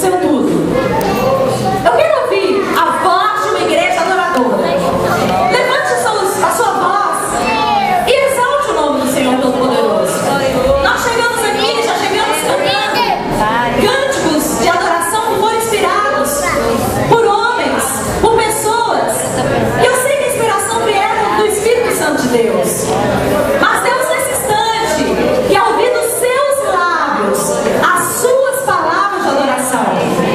seu tudo. Eu quero ouvir a voz de uma igreja adoradora. Levante a sua voz e exalte o nome do Senhor Todo-Poderoso. Nós chegamos aqui, já chegamos cantando cânticos de adoração que foram inspirados por homens, por pessoas. E eu sei que a inspiração vieram do Espírito Santo de Deus. Mas Deus, nesse instante, quer ouvir dos seus lábios as suas palavras de adoração.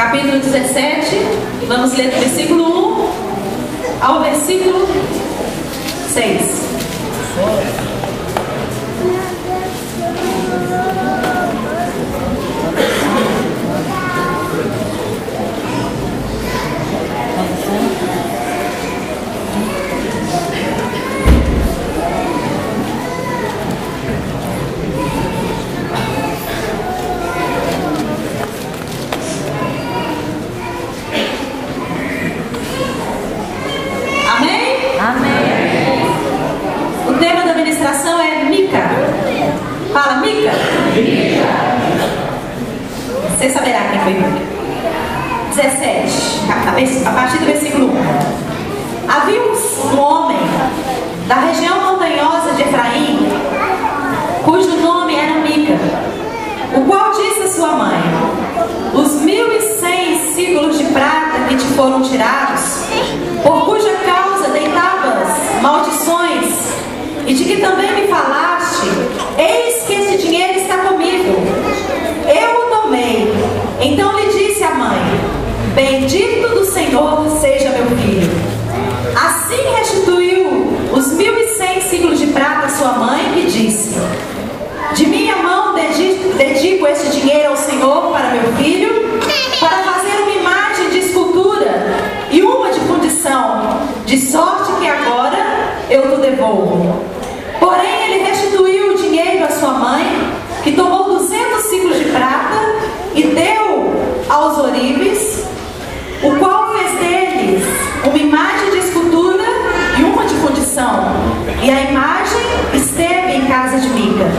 capítulo 17, vamos ler do versículo 1 ao versículo 6. O tema da ministração é Mica. Fala, Mica. Você saberá quem foi Mica. 17, a partir do versículo 1. Havia um homem da região montanhosa de Efraim, cujo nome era Mica, o qual disse a sua mãe: os 1.100 ciclos de prata que te foram tirados, por cuja causa deitavas maldições, e de que também me falaste, eis que esse dinheiro está comigo. Eu o tomei. Então lhe disse a mãe: bendito do Senhor seja meu filho. Assim restituiu os 1.100 ciclos de prata a sua mãe, que disse: de minha mão dedico este dinheiro ao Senhor para meu filho, para fazer uma imagem de escultura e uma de fundição, de sorte que agora eu te devolvo. Porém ele restituiu o dinheiro à sua mãe, que tomou 200 ciclos de prata e deu aos ourives, o qual fez deles uma imagem de escultura e uma de fundição, e a imagem esteve em casa de Mica.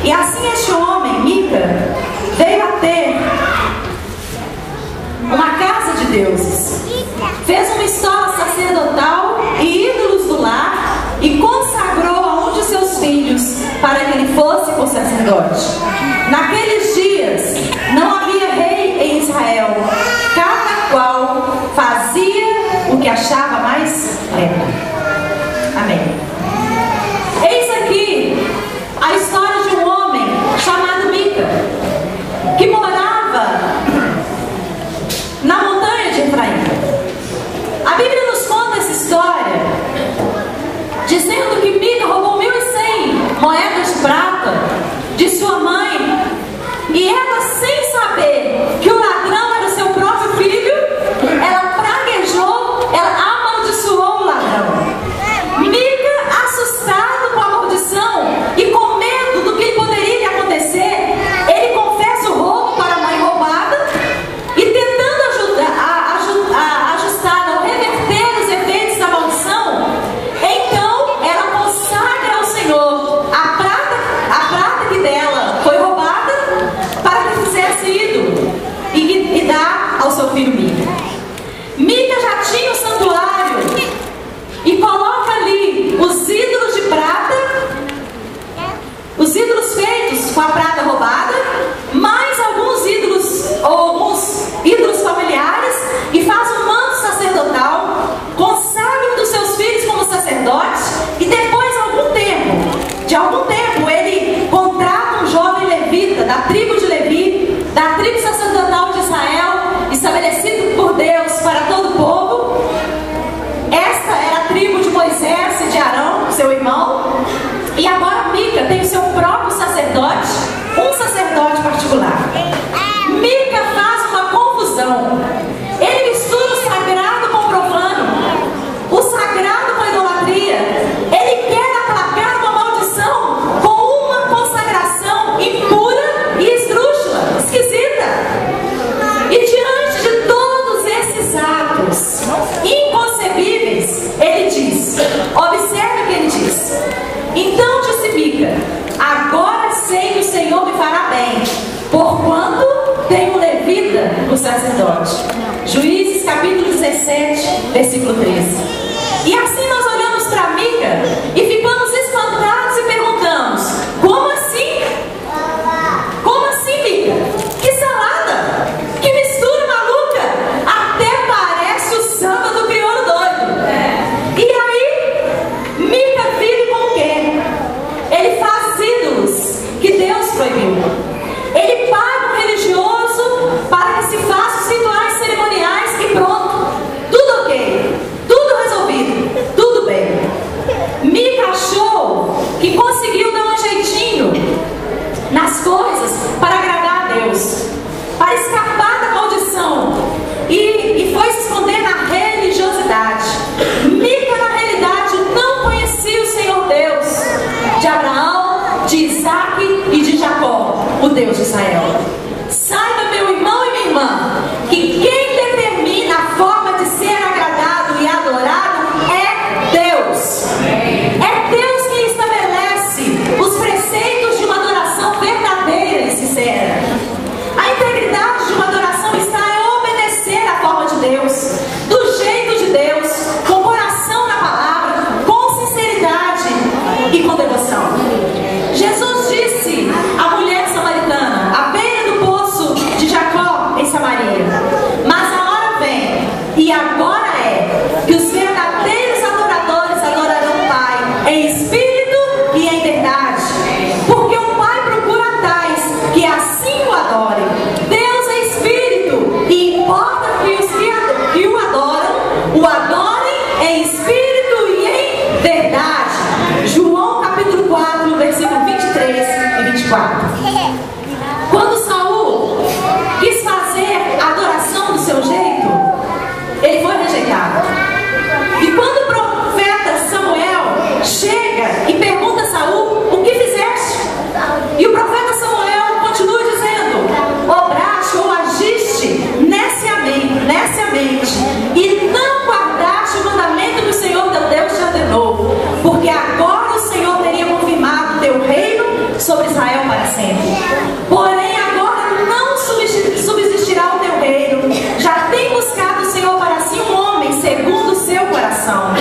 E assim este homem, Mica, veio a ter uma casa de deuses, fez uma estola sacerdotal e ídolos do lar, e consagrou a um de seus filhos para que ele fosse o sacerdote. Naqueles dias não havia rei em Israel, cada qual fazia o que achava mais reto. Amém. Eis aqui a história de um homem chamado Mica, que morava na montanha de Efraim. A Bíblia nos conta essa história dizendo que Mica roubou 1.100 moedas de prata de sua mãe, e ela, sem saber que o ladrão era o seu próprio filho, ela praguejou, ela amaldiçoou o ladrão. Mica, assustado com a maldição e com medo do que poderia lhe acontecer, ele confessa o roubo para a mãe roubada, e tentando ajustar ou reverter os efeitos da maldição, então ela consagra ao Senhor a prata que dela foi roubada, para que fizesse ídolo e dá ao seu filho Mica. Mica já tinha o santuário e coloca ali os ídolos de prata, os ídolos feitos com a prata roubada, mais alguns ídolos familiares, e faz um manto sacerdotal, consagra um dos seus filhos como sacerdote, e depois de algum tempo, ele contrata um jovem levita da tribo de Levi, da tribo sacerdotal de Israel, estabelecido por Deus para todo o povo. Esta era a tribo de Moisés e de Arão, seu irmão. E agora Mica tem o seu próprio sacerdote, um sacerdote particular. Mica faz uma confusão. Ele mistura o sagrado com o profano, o sagrado com a idolatria. Ele quer aplacar uma maldição com uma consagração impura e esdrúxula, esquisita. E diante de todos esses atos inconcebíveis, ele diz, observe o que ele diz: então disse Mica, agora sei que o Senhor me fará bem, porquanto tenho levita no sacerdote. Juízes capítulo 17, versículo 13. E assim nós olhamos para Mica e ficamos espantados e perguntamos: como assim? Como assim, Mica? Que salada! Que mistura maluca! Até parece o samba do crioulo doido. E aí, Mica vive com o quê? Ele faz ídolos que Deus proibiu. Ele paga um religioso para que se faça os rituais o adorem em espírito e em verdade. João capítulo 4, versículo 23 e 24. Quando Saul quis fazer a adoração do seu jeito, ele foi rejeitado. E quando o profeta Samuel chega e pergunta a Saul: o que fizeste? E o profeta Samuel continua dizendo: obraste ou agiste neciamente e não guardaste o mandamento que o Senhor teu Deus te ordenou, porque agora o Senhor teria confirmado o teu reino sobre Israel para sempre. Porém agora não subsistirá o teu reino. Já tem buscado o Senhor para si um homem segundo o seu coração,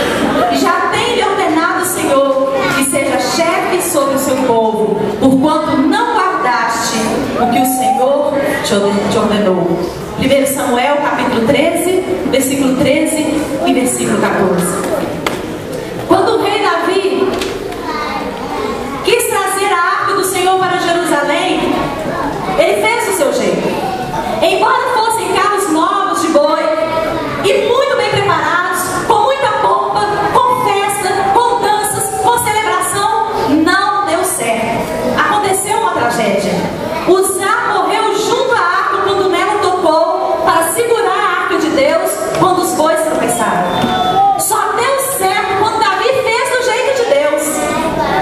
e já tem lhe ordenado o Senhor que seja chefe sobre o seu povo, porquanto não guardaste o que o Senhor te ordenou. 1 Samuel capítulo 13, versículo 13 e versículo 14. Quando o rei Davi quis trazer a arca do Senhor para Jerusalém, ele fez do seu jeito. Embora fossem carros novos de boi e muito bem preparados, com muita pompa, com festa, com danças, com celebração, não deu certo. Aconteceu uma tragédia. Uzá morreu junto à arca quando nela tocou para segurar a arca de Deus quando os bois tropeçaram. Só deu certo quando Davi fez do jeito de Deus.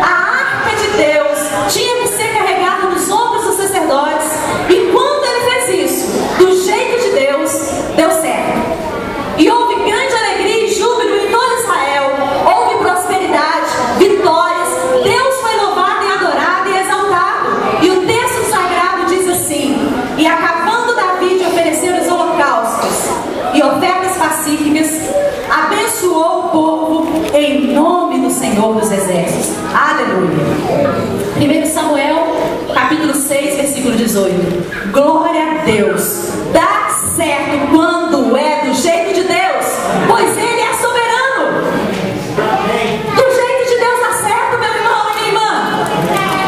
A arca de Deus tinha que ser carregada nos ombros dos sacerdotes, e quando ele fez isso do jeito de Deus, deu certo. E houve grande alegria e júbilo em todo Israel. Houve prosperidade, vitórias. Deus foi louvado e adorado e exaltado. E o texto sagrado diz assim: e acabando Davi de oferecer os holocaustos e ofertas pacíficas, abençoou o povo em nome do Senhor dos Exércitos. Aleluia. 1 Samuel capítulo 6, versículo 18. Glória a Deus. Dá certo quando é do jeito de Deus, pois Ele é soberano. Do jeito de Deus dá certo, meu irmão e minha irmã.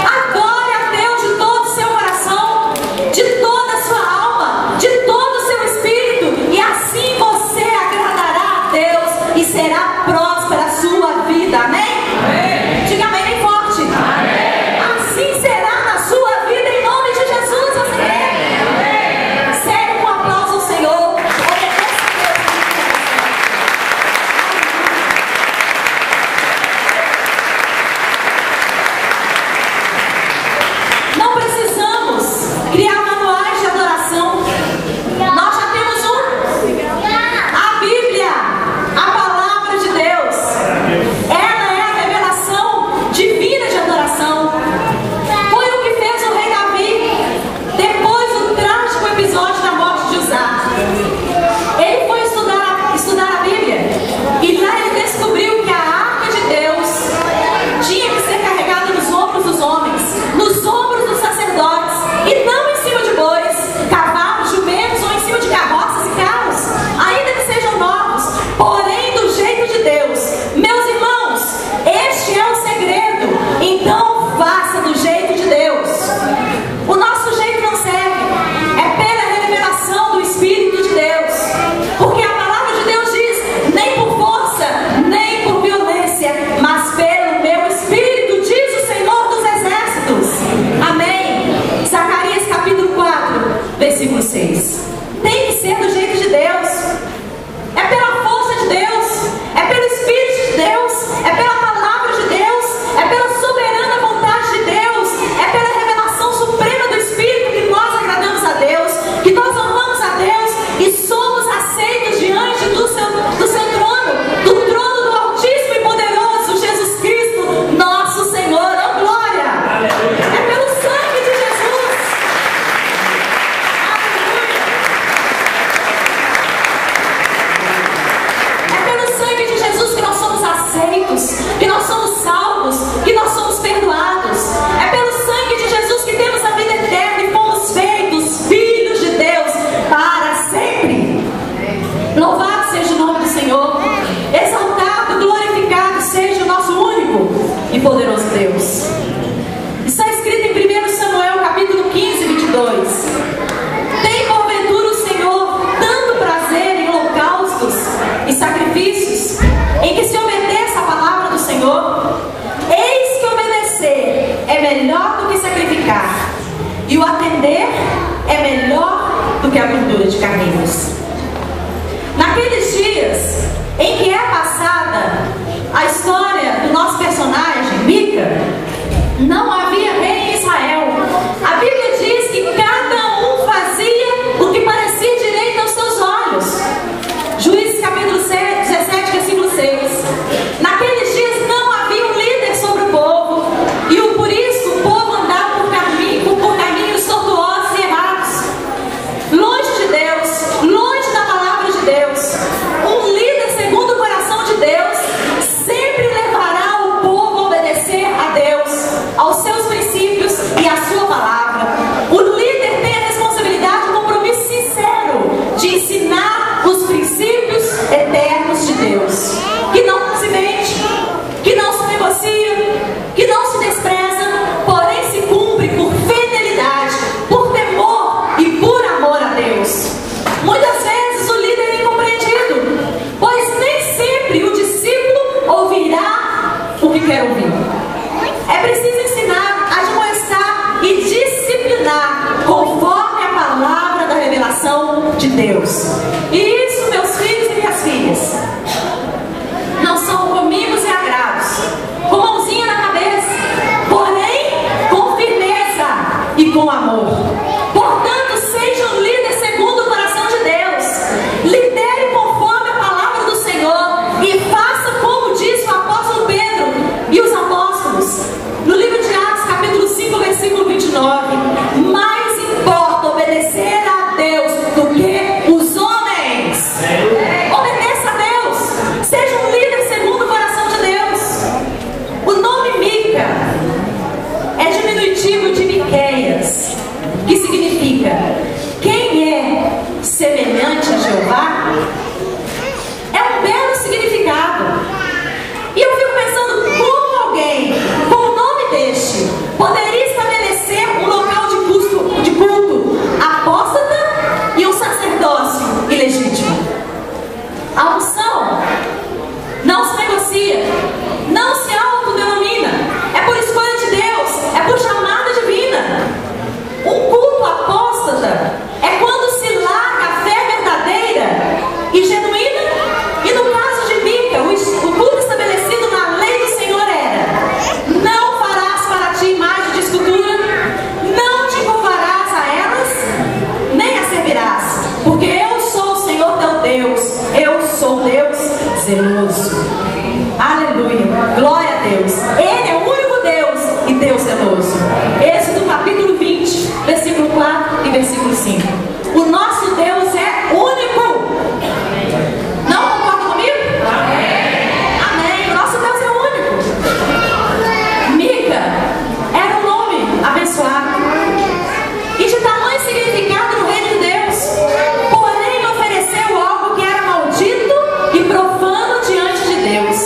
Adore a Deus de todo o seu coração, de toda a sua alma, de todo o seu espírito, e assim você agradará a Deus e será próspera a sua vida. Amém? Diga amém bem forte. Assim será na sua vida, em nome de Jesus. Você crê? Sério, com aplauso ao Senhor. Não precisamos criar manuais de adoração. Nós já temos a Bíblia, a palavra de Deus. Ela é carneiros. Naqueles dias em que é passada a história do nosso personagem, Mica, não havia rei em Israel. A Bíblia diz que cada um fazia o que parecia direito aos seus olhos. Juízes capítulo 17, versículo 6. Naqueles dias não havia um líder sobre o povo, e por isso o povo andava por caminhos tortuosos e errados, longe de Deus, longe da palavra de Deus. Um líder segundo o coração de Deus sempre levará o povo a obedecer a Deus, aos seus princípios e à sua palavra. O líder tem a responsabilidade e o compromisso sincero de ensinar os princípios eternos de Deus, que não se vende, que não se negocia, que não se despreza, porém se cumpre por fidelidade, por temor e por amor a Deus. Muitas vezes o líder é incompreendido, pois nem sempre o discípulo ouvirá o que quer ouvir. É preciso ensinar, admoestar e disciplinar conforme a palavra da revelação de Deus. E isso, meus filhos e minhas filhas, não são com mimos e agrados, com mãozinha na cabeça, porém com firmeza e com amor. Portanto, seja um líder segundo o coração de Deus. Lidere conforme a palavra do Senhor e faça como disse o apóstolo Pedro e os apóstolos no livro de Atos, capítulo 5, versículo 29. Mais importa obedecer a Deus do que os homens. Obedeça a Deus. Seja um líder segundo o coração de Deus. O nome Mica é diminutivo de Miqueias, que significa quem é semelhante a Jeová. É um belo significado. E eu fico pensando como alguém com o nome deste poderia estabelecer um local de culto apóstata e um sacerdócio ilegítimo. A unção não se negocia, não se autodenomina, é por escolha de Deus, é por chamada divina. Um culto apóstata é quando se larga a fé verdadeira e genuína. E no caso de Mica, o culto estabelecido na lei do Senhor era: não farás para ti imagem de escultura, não te curvarás a elas, nem a servirás, porque eu sou o Senhor teu Deus, eu sou Deus zeloso. Aleluia, glória a Deus. Ele é o único Deus e Deus zeloso. Êxodo capítulo 20, versículo 4 e versículo 5. O nosso Deus é único. Não concorda comigo? Amém. O nosso Deus é único. Mica era um nome abençoado e de tamanho significado no reino de Deus, porém ofereceu algo que era maldito e profano diante de Deus.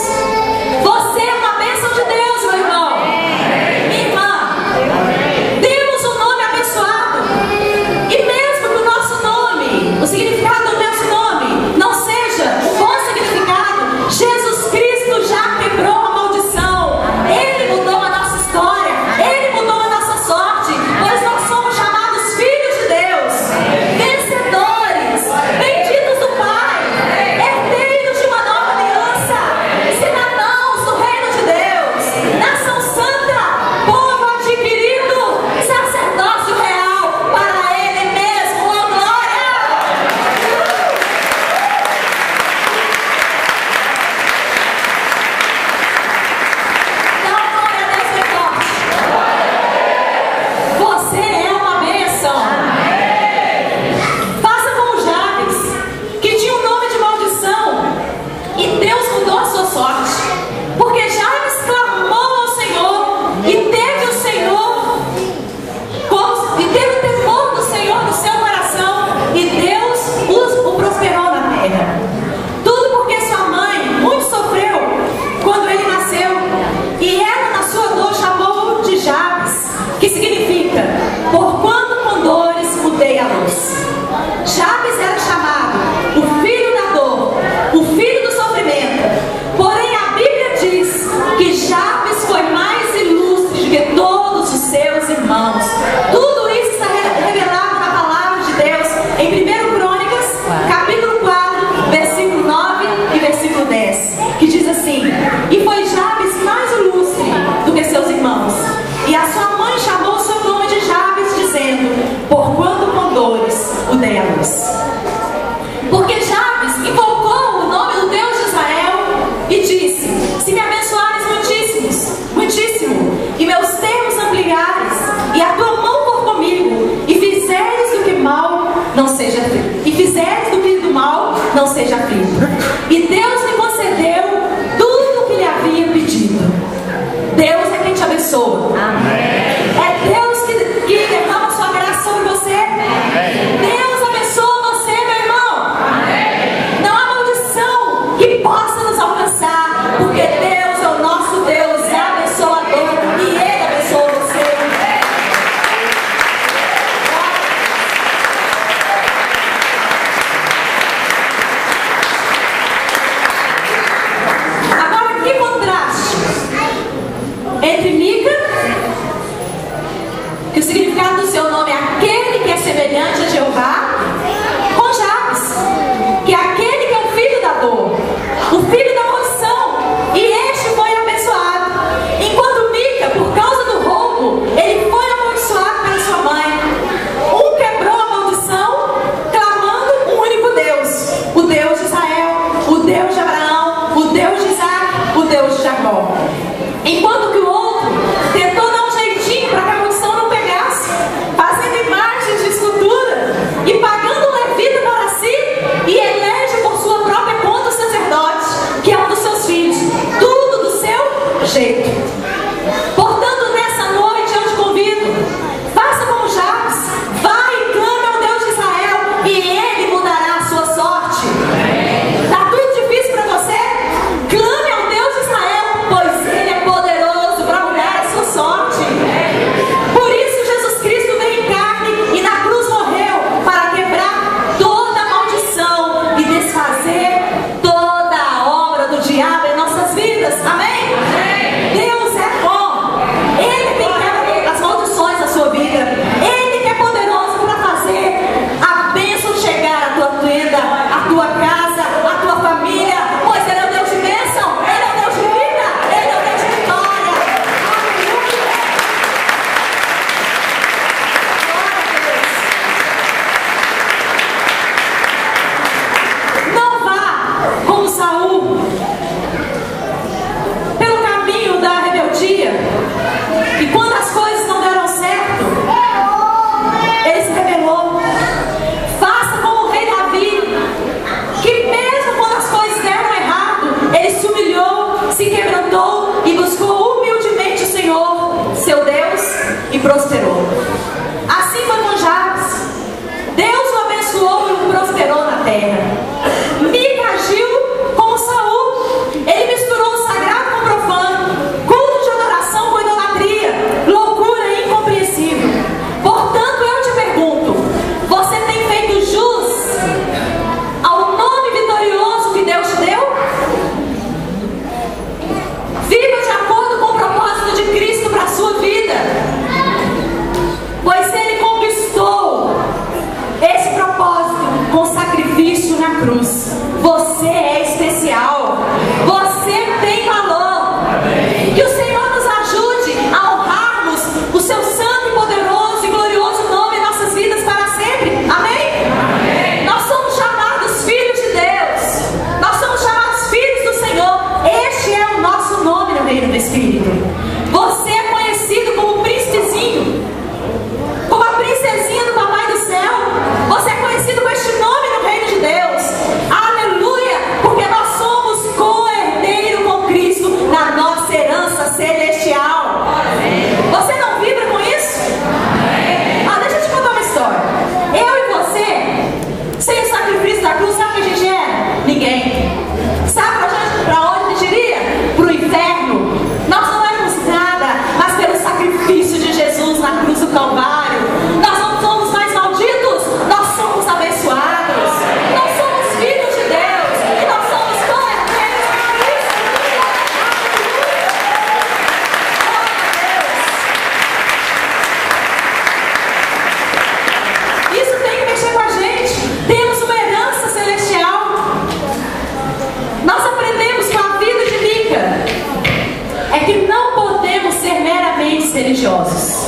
religiosos,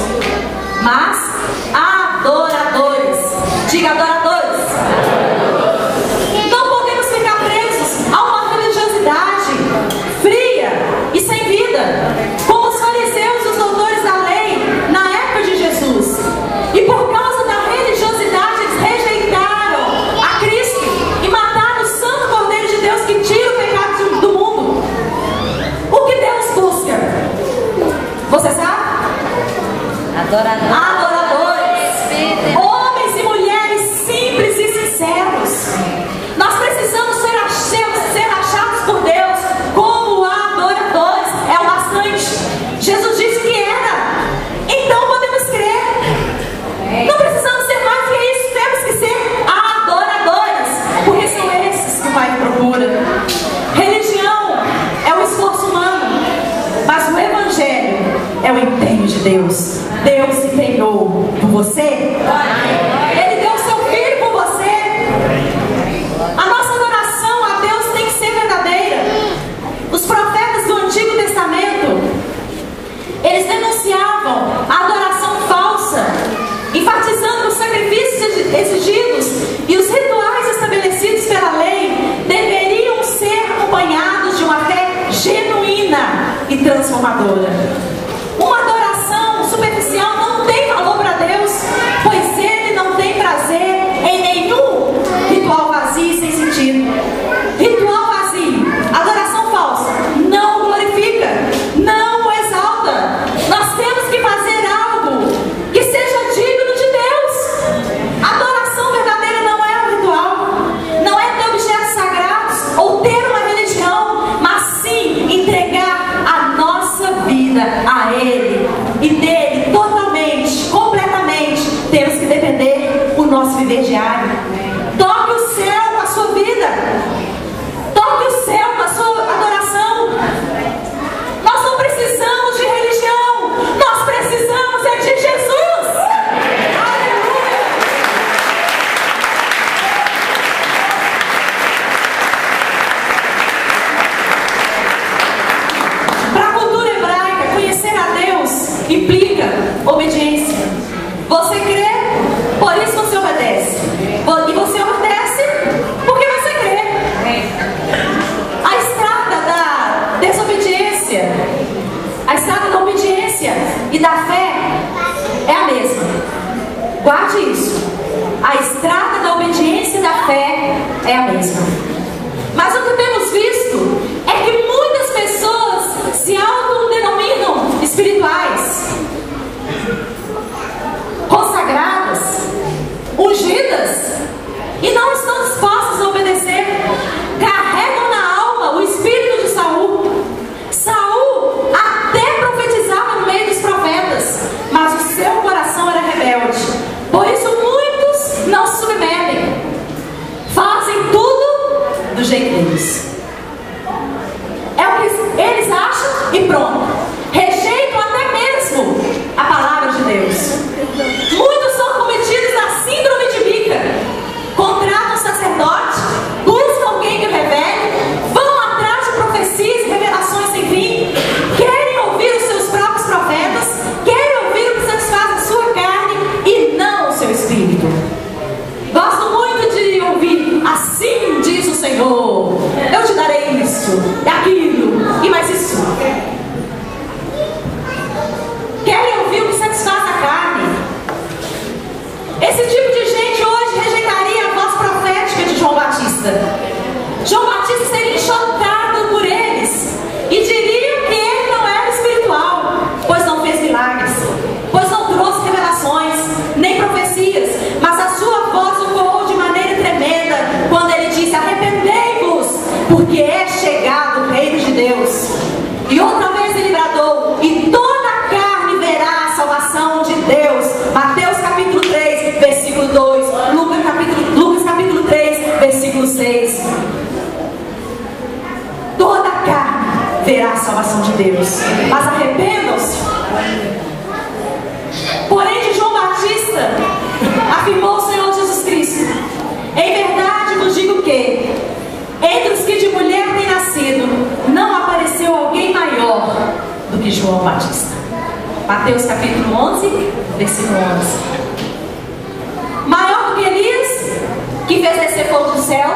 mas adoradores. Diga adoradores. Não podemos ficar presos a uma religiosidade fria e sem vida, como os fariseus e os doutores da lei na época de Jesus. E por causa da religiosidade eles rejeitaram a Cristo e mataram o Santo Cordeiro de Deus que tira o pecado do mundo. O que Deus busca? Você sabe? Adoradores. Homens e mulheres simples e sinceros. Nós precisamos ser achados por Deus como adoradores. É o bastante. Jesus disse que era. Então podemos crer. Não precisamos ser mais que isso. Temos que ser adoradores, porque são esses que o Pai procura. Religião é o esforço humano, mas o Evangelho é o empenho de Deus. Deus se empenhou por você. Ele deu o seu filho por você. A nossa adoração a Deus tem que ser verdadeira. Os profetas do Antigo Testamento, eles denunciavam a adoração falsa, enfatizando os sacrifícios exigidos e os rituais estabelecidos pela lei deveriam ser acompanhados de uma fé genuína e transformadora. Uma adoração superficial não tem valor para Deus, pois Ele não tem prazer em nenhum ritual vazio e sem sentido. Ritual vazio, adoração falsa, não o glorifica, não o exalta. Nós temos que fazer algo que seja digno de Deus. A adoração verdadeira não é um ritual, não é ter objetos sagrados ou ter uma religião, mas sim entregar a nossa vida a Ele e dele totalmente, completamente. Temos que depender o nosso viver diário. Toque o céu com a sua vida, toque o céu com a sua adoração. Nós não precisamos de religião, nós precisamos é de Jesus. Aleluia. Para a cultura hebraica, conhecer a Deus implica obediência. Você crê, por isso você obedece. E você obedece porque você crê. A estrada da desobediência, a estrada da obediência e da fé é a mesma. Guarde isso. A estrada da obediência e da fé é a mesma. Mas o que temos visto é que muitas pessoas se autodenominam espirituais, consagradas, ungidas, e não estão dispostas a obedecer. Carregam na alma o espírito de Saul. Saul até profetizava no meio dos profetas, mas o seu coração era rebelde. Por isso muitos não se submetem, fazem tudo do jeito deles. É o que eles acham e pronto. Rejeitam até mesmo a palavra de Deus. Muitos são cometidos da síndrome de Mica. Contratam um sacerdote, buscam alguém que revele, vão atrás de profecias e revelações sem fim, querem ouvir os seus próprios profetas, querem ouvir o que satisfaz a sua carne e não o seu espírito. Gosto muito de ouvir: assim diz o Senhor, eu te darei isso e aquilo e mais isso. Querem ouvir o que satisfaz a carne. Esse tipo de gente hoje rejeitaria a voz profética de João Batista. João Batista seria enxotado por eles e diriam que ele não era espiritual, pois não fez milagres, pois não trouxe revelações, nem profecias, mas a sua voz ecoou de maneira tremenda quando ele disse: arrependei-vos, porque é chegado o reino de Deus. E outra vez ele bradou: e toda a carne verá a salvação de Deus. Mateus capítulo 3, versículo 2, Lucas capítulo 3, versículo 6. Toda a carne verá a salvação de Deus, mas arrependam-se. Porém, de João Batista afirmou o Senhor Jesus Cristo: em verdade vos digo que entre os que de mulher têm nascido, não apareceu alguém maior do que João Batista. Mateus capítulo 11, versículo 11. Maior do que Elias, que fez descer fogo do céu.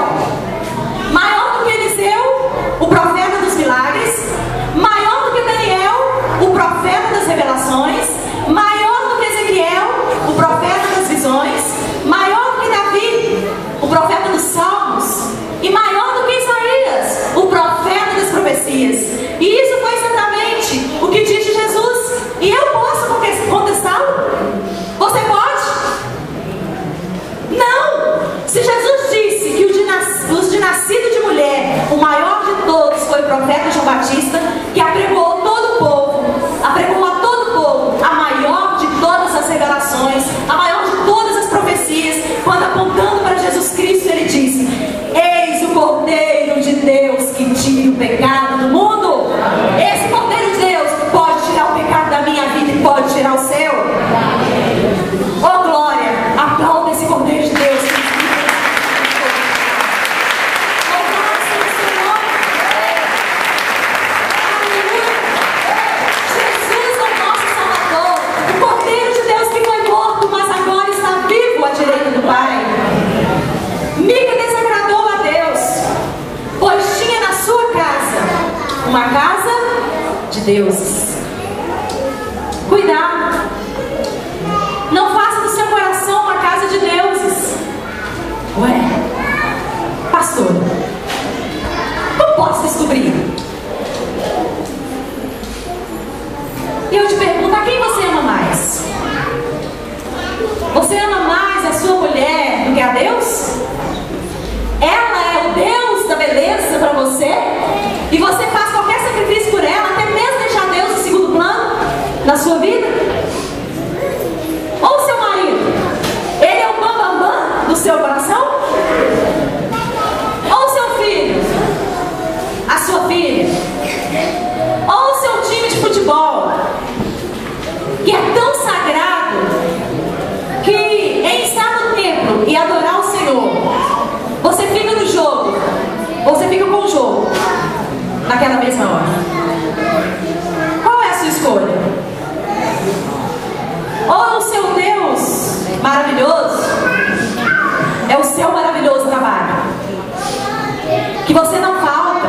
Maior do que Eliseu, o profeta dos milagres. Maior do que Daniel, o profeta das revelações. Maior do que Ezequiel, o profeta das visões. Maior do que Davi, o profeta dos salmos. E maior do que Isaías, o profeta das profecias. E isso foi exatamente o que disse Jesus. E eu posso contestá-lo? Você pode? Não! Se Jesus disse que os de nascido de mulher, o maior de todos foi o profeta João Batista, que apregoou todo o povo, apregoou a todo o povo, a maior de todas as revelações, a maior de todas as profecias, quando apontando para Jesus Cristo, ele disse: eis o Cordeiro de Deus que tira o pecado do mundo. Esse Cordeiro de Deus pode tirar o pecado da minha vida e pode tirar o seu. Oh glória, aplauda esse Cordeiro de Deus. Jesus é o nosso Salvador, o Cordeiro de Deus que foi morto, mas agora está vivo à direita do Pai. Mica desagradou a Deus, pois tinha na sua casa uma casa de deuses. Cuidado, não faça do seu coração uma casa de deuses. Ué, pastor, como posso descobrir? E eu te pergunto, a quem você ama mais? Você ama mais a sua mulher do que a Deus? Ela é o Deus da beleza para você? E você faz qualquer sacrifício por ela, até mesmo deixar Deus em segundo plano na sua vida? Ou seu marido? Ele é o bambambam do seu coração? Ou seu filho? A sua filha? Ou o seu time de futebol? Que é tão sagrado que em estar no templo e adorar o Senhor, você fica no jogo, você fica com o jogo naquela mesma hora. Qual é a sua escolha? Ou o seu Deus maravilhoso é o seu maravilhoso trabalho, que você não falta,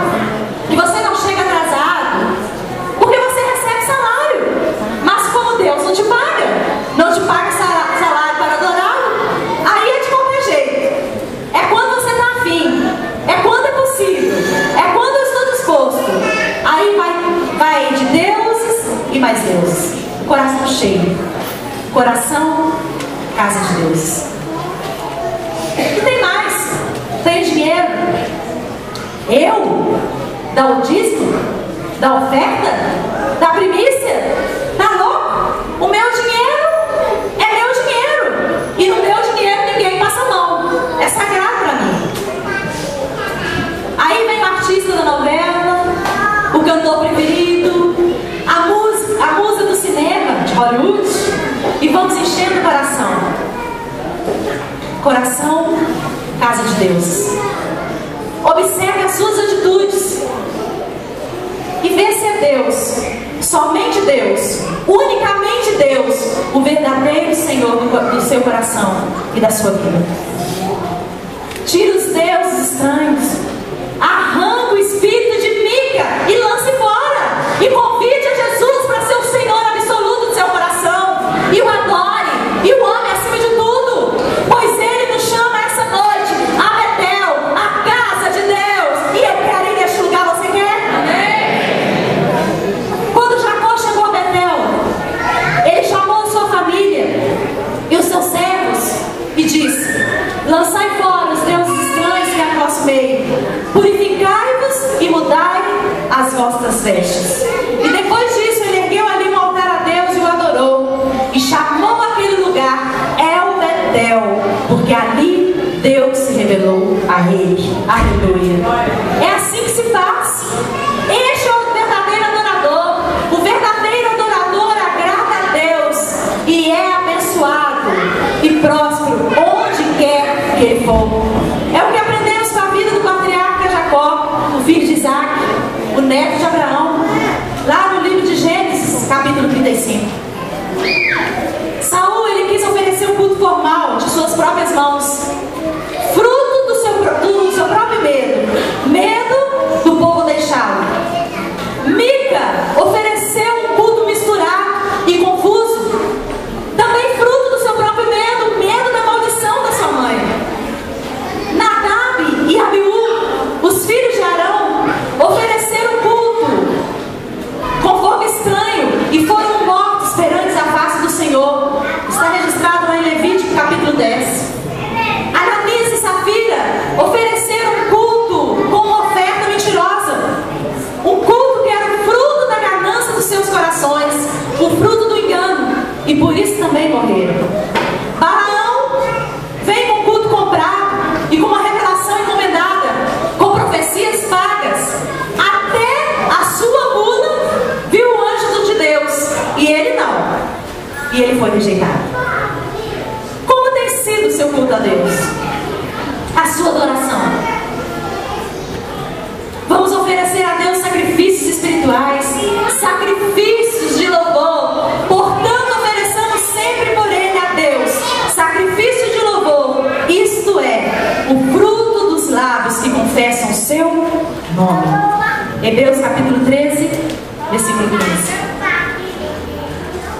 que você não chega atrasado, porque você recebe salário. Mas como Deus não te paga salário para adorá-lo, aí é de qualquer jeito. É quando você está afim, é quando é possível, é quando eu estou disposto. Aí vai de deuses e mais deuses. Coração cheio, coração, casa de Deus. E tem mais, tem dinheiro. Eu? Dá o dízimo? Da oferta? Da primícia? Tá louco? O meu dinheiro é meu dinheiro. E no meu dinheiro ninguém passa a mão. É sagrado para mim. Aí vem o artista da novela, o cantor preferido, a musa do cinema de Hollywood, e vamos enchendo o coração. Coração, casa de Deus. Observe as suas atitudes e vê se é Deus, somente Deus, unicamente Deus, o verdadeiro Senhor do seu coração e da sua vida. Tire os deuses estranhos, arranque o espírito de Mica e lance fora, e convide a Jesus para ser o Senhor absoluto do seu coração, e o adore, e o ame acima de tudo, pois Ele nos chama essa noite a Betel, a casa de Deus, e eu quero ir neste lugar. Você quer? Amém? Quando Jacó chegou a Betel, ele chamou a sua família e os seus servos e disse: lançai fora os deuses estranhos que há no nosso meio, purificai-vos e mudai as vossas vestes. E depois disso ele ergueu ali um altar a Deus e o adorou, e chamou aquele lugar El Betel, porque ali Deus se revelou a ele. Aleluia. É assim que se faz. Este é o verdadeiro adorador. O verdadeiro adorador agrada a Deus e é abençoado e próspero onde quer que ele for. É o que aprendemos com a vida do patriarca Jacó, o filho de Isaac, o neto de Abraão, lá no livro de Gênesis, capítulo 35. foi rejeitado. Como tem sido o seu culto a Deus? A sua adoração? Vamos oferecer a Deus sacrifícios espirituais, sacrifícios de louvor. Portanto, ofereçamos sempre por Ele a Deus sacrifício de louvor, isto é, o fruto dos lábios que confessam o seu nome. Hebreus capítulo 13, versículo 15.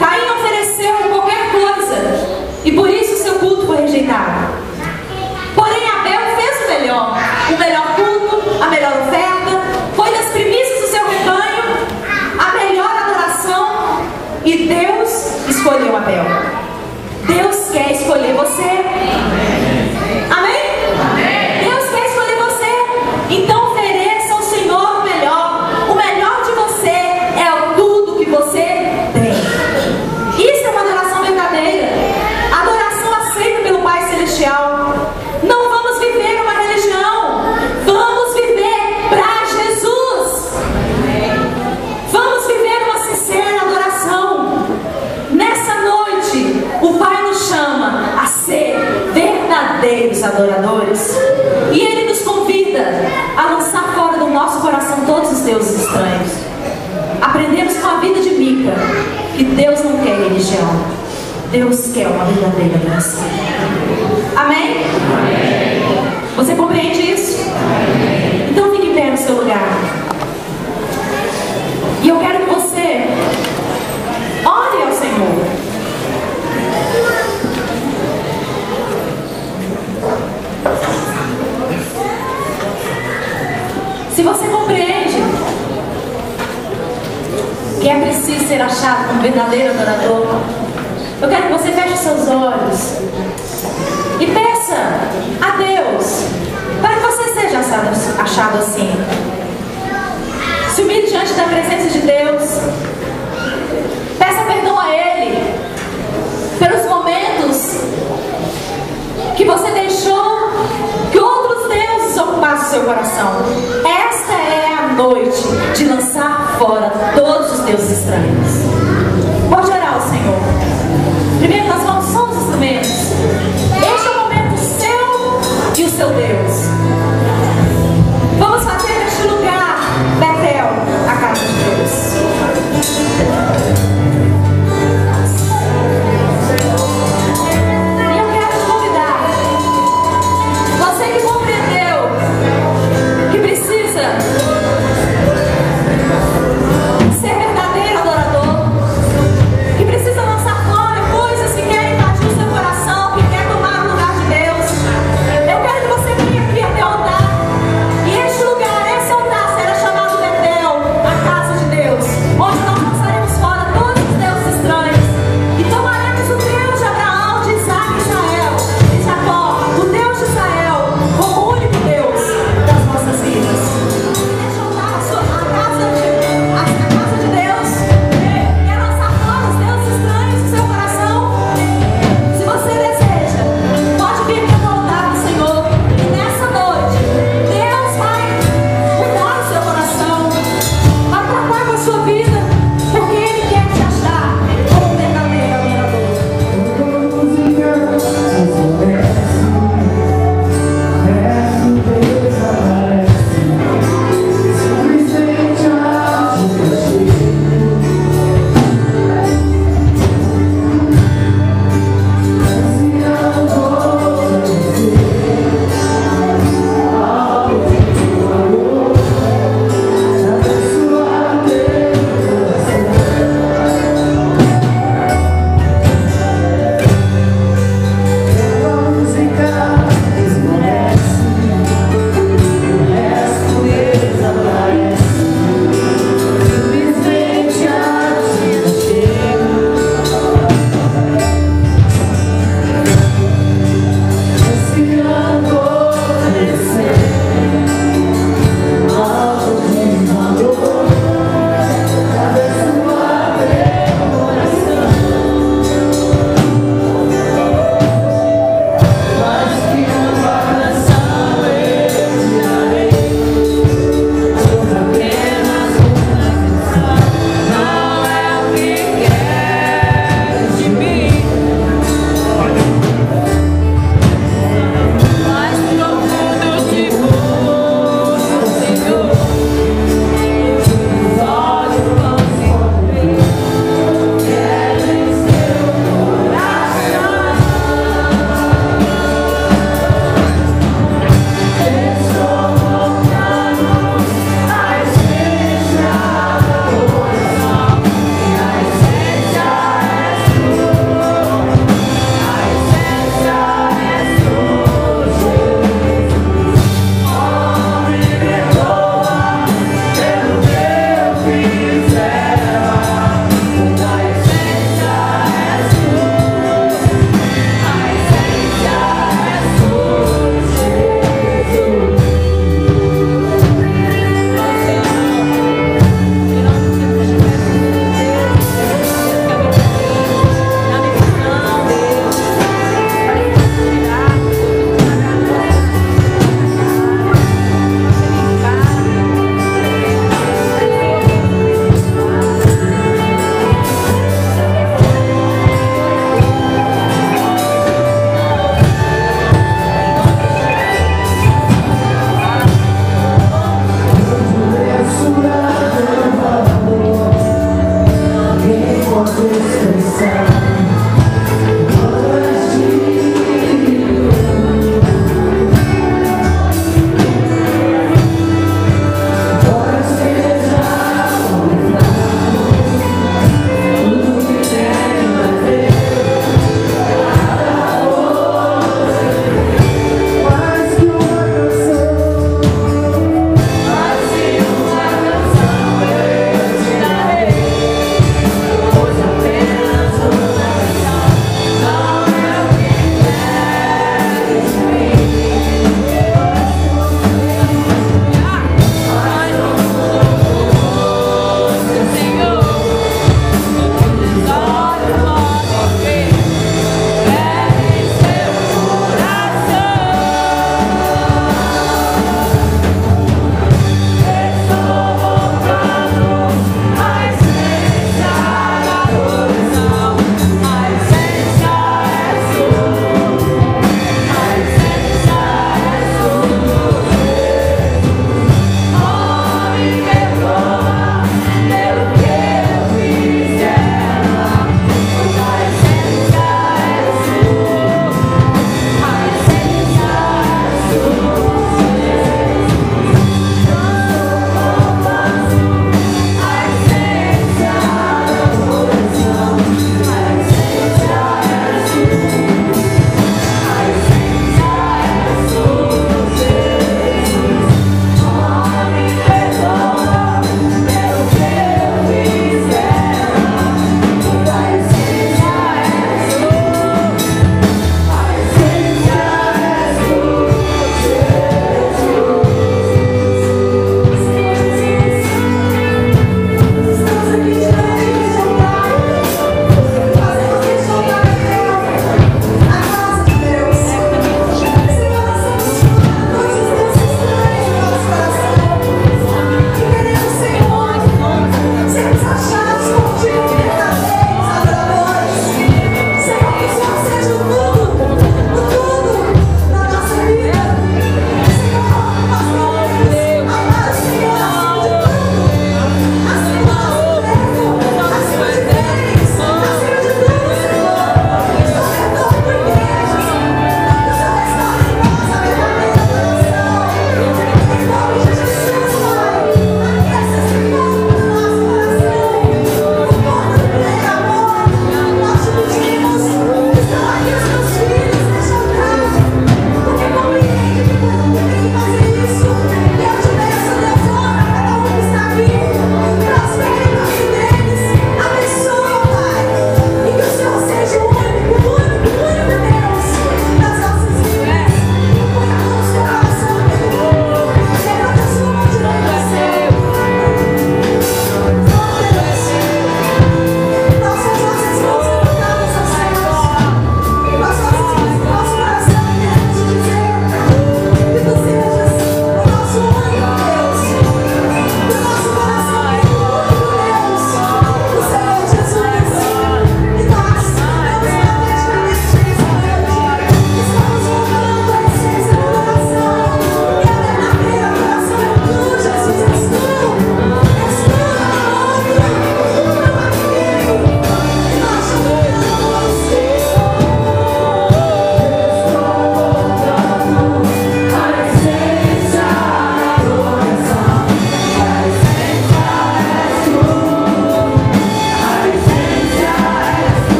Caim ofereceu qualquer coisa e por isso o seu culto foi rejeitado. Porém, Abel fez o melhor culto, a melhor oferta, foi das primícias do seu rebanho, a melhor adoração, e Deus escolheu Abel. Deus quer escolher você. Amém? Deus quer escolher você. Então ofereça ao Senhor o melhor. O melhor de você é tudo que você tem. Isso é uma adoração verdadeira. Adoração aceita pelo Pai Celestial. Não vamos viver uma religião. Vamos viver para Jesus. Vamos viver uma sincera adoração. Nessa noite, o Pai nos chama a ser verdadeiros adoradores. E Ele nos convida a lançar fora do nosso coração todos os deuses estranhos. Aprendemos com a vida de Mica que Deus não quer religião. Deus quer uma verdadeira adoração. Amém? Você compreende isso? Então fique em pé no seu lugar. E eu quero que você ore ao Senhor. Se você compreende que é preciso ser achado como verdadeiro adorador, eu quero que você feche seus olhos e peça a Deus para que você seja achado assim. Se humilhe diante da presença de Deus. Peça perdão a Ele pelos momentos que você deixou que outros deuses ocupassem o seu coração. Esta é a noite de lançar fora todos os deuses estranhos.